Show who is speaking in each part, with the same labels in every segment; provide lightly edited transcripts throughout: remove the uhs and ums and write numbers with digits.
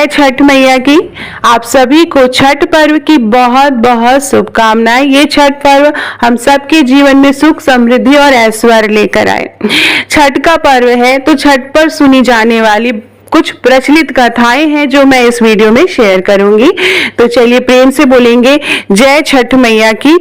Speaker 1: जय छठ मैया की। आप सभी को छठ पर्व की बहुत बहुत शुभकामनाएं। ये छठ पर्व हम सबके जीवन में सुख, समृद्धि और ऐश्वर्य लेकर आए। छठ का पर्व है तो छठ पर सुनी जाने वाली कुछ प्रचलित कथाएं हैं जो मैं इस वीडियो में शेयर करूंगी। तो चलिए प्रेम से बोलेंगे जय छठ मैया की।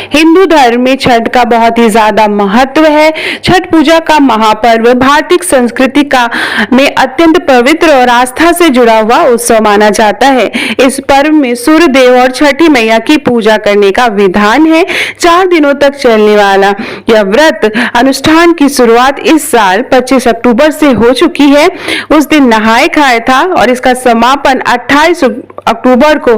Speaker 1: हिंदू धर्म में छठ का बहुत ही ज्यादा महत्व है। छठ पूजा का महापर्व भारतीय संस्कृति का में अत्यंत पवित्र और आस्था से जुड़ा हुआ उत्सव माना जाता है। इस पर्व में सूर्य देव और छठी मैया की पूजा करने का विधान है। 4 दिनों तक चलने वाला यह व्रत अनुष्ठान की शुरुआत इस साल 25 अक्टूबर से हो चुकी है। उस दिन नहाए खाए था और इसका समापन 28 अक्टूबर को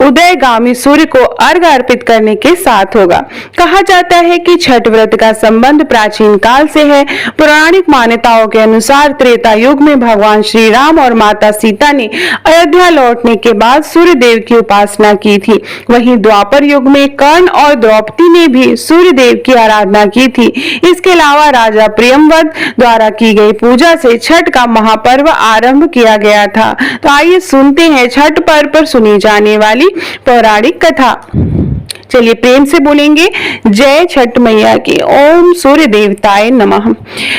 Speaker 1: उदयगामी सूर्य को अर्घ अर्पित करने के साथ होगा। कहा जाता है कि छठ व्रत का संबंध प्राचीन काल से है। पौराणिक मान्यताओं के अनुसार त्रेता युग में भगवान श्री राम और माता सीता ने अयोध्या लौटने के बाद सूर्य देव की उपासना की थी। वहीं द्वापर युग में कर्ण और द्रौपदी ने भी सूर्य देव की आराधना की थी। इसके अलावा राजा प्रियंवद द्वारा की गई पूजा से छठ का महापर्व आरंभ किया गया था। तो आइए सुनते हैं छठ पर्व पर सुनी जाने वाली पौराणिक कथा। चलिए प्रेम से बोलेंगे जय छठ मैया की। ओम सूर्य देवताय नमः।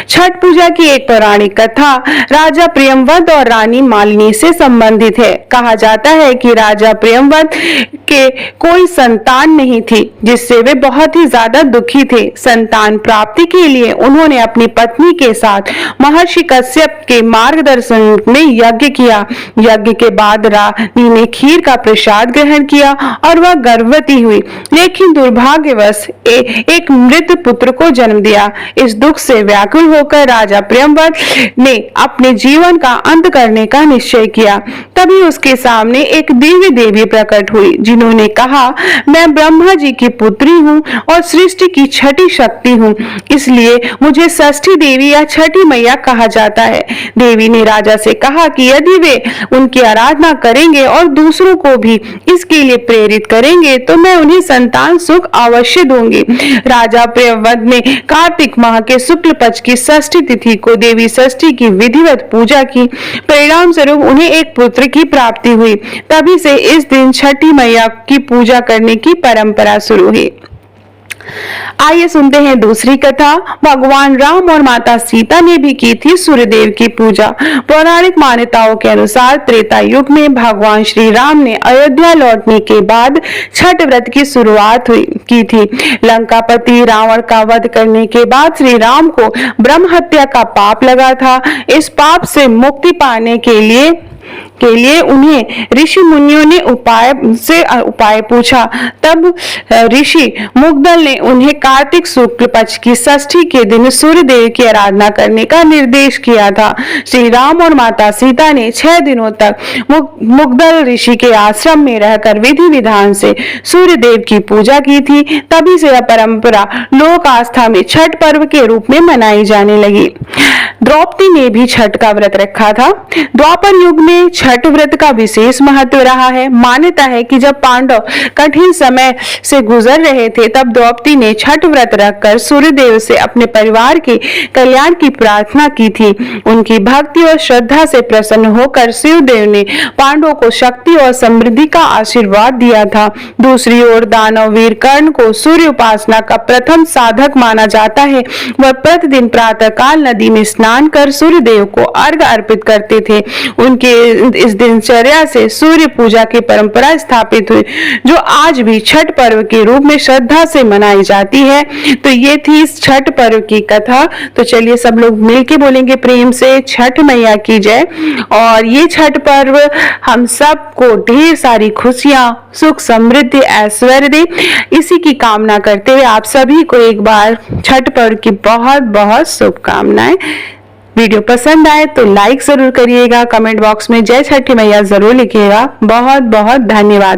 Speaker 1: छठ पूजा की एक पौराणिक कथा राजा प्रियंवद और रानी मालिनी से संबंधित है। कहा जाता है कि राजा प्रियंवद के कोई संतान नहीं थी, जिससे वे बहुत ही ज्यादा दुखी थे। संतान प्राप्ति के लिए उन्होंने अपनी पत्नी के साथ महर्षि कश्यप के मार्गदर्शन में यज्ञ किया। यज्ञ के बाद रानी ने खीर का प्रसाद ग्रहण किया और वह गर्भवती हुई, लेकिन दुर्भाग्यवश एक मृत पुत्र को जन्म दिया। इस दुख से व्याकुल होकर राजा प्रियंवद ने अपने जीवन का अंत करने का निश्चय किया। तभी उसके सामने एक दिव्य देवी प्रकट हुई, जिन्होंने कहा, मैं ब्रह्मा जी की पुत्री हूँ और सृष्टि की छठी शक्ति हूँ, इसलिए मुझे षष्ठी देवी या छठी मैया कहा जाता है। देवी ने राजा से कहा कि यदि वे उनकी आराधना करेंगे और दूसरों को भी इसके लिए प्रेरित करेंगे तो मैं उन्हें संतान सुख अवश्य दूंगी। राजा प्रियंवद ने कार्तिक माह के शुक्ल पक्ष की षष्ठी तिथि को देवी षष्ठी की विधिवत पूजा की। परिणाम स्वरूप उन्हें एक पुत्र की प्राप्ति हुई। तभी से इस दिन छठी मैया की पूजा करने की परंपरा शुरू हुई। आइए सुनते हैं दूसरी कथा। भगवान राम और माता सीता ने भी की थी सूर्यदेव की पूजा। पौराणिक मान्यताओं के अनुसार त्रेता युग में भगवान श्री राम ने अयोध्या लौटने के बाद छठ व्रत की शुरुआत की थी। लंकापति रावण का वध करने के बाद श्री राम को ब्रह्म हत्या का पाप लगा था। इस पाप से मुक्ति पाने के लिए उन्हें ऋषि मुनियों ने उपाय पूछा। तब ऋषि मुग्दल ने उन्हें कार्तिक शुक्ल पक्ष की षष्ठी के दिन सूर्य देव की आराधना करने का निर्देश किया था। श्री राम और माता सीता ने 6 दिनों तक मुग्दल ऋषि के आश्रम में रहकर विधि विधान से सूर्य देव की पूजा की थी। तभी से यह परंपरा लोक आस्था में छठ पर्व के रूप में मनाई जाने लगी। द्रौपदी ने भी छठ का व्रत रखा था। द्वापर युग में छठ व्रत का विशेष महत्व रहा है। मान्यता है कि जब पांडव कठिन समय से गुजर रहे थे, तब द्रौपदी ने छठ व्रत रखकर सूर्य देव से अपने परिवार के कल्याण की प्रार्थना की थी। उनकी भक्ति और श्रद्धा से प्रसन्न होकर शिव देव ने पांडवों को शक्ति और समृद्धि का आशीर्वाद दिया था। दूसरी ओर दानव वीर कर्ण को सूर्य उपासना का प्रथम साधक माना जाता है। वह प्रतिदिन प्रातः काल नदी में स्नान कर सूर्य देव को अर्घ अर्पित करते थे। उनके इस दिनचर्या से सूर्य पूजा की परंपरा स्थापित हुई, जो आज भी छठ पर्व के रूप में श्रद्धा से मनाई जाती है। तो ये थी इस छठ पर्व की कथा। तो चलिए सब लोग मिलके बोलेंगे प्रेम से छठ मैया की जय। और ये छठ पर्व हम सबको ढेर सारी खुशियां, सुख, समृद्धि, ऐश्वर्य दे, इसी की कामना करते हुए आप सभी को एक बार छठ पर्व की बहुत बहुत शुभकामनाएं। वीडियो पसंद आए तो लाइक जरूर करिएगा, कमेंट बॉक्स में जय छठी मैया जरूर लिखिएगा। बहुत बहुत धन्यवाद।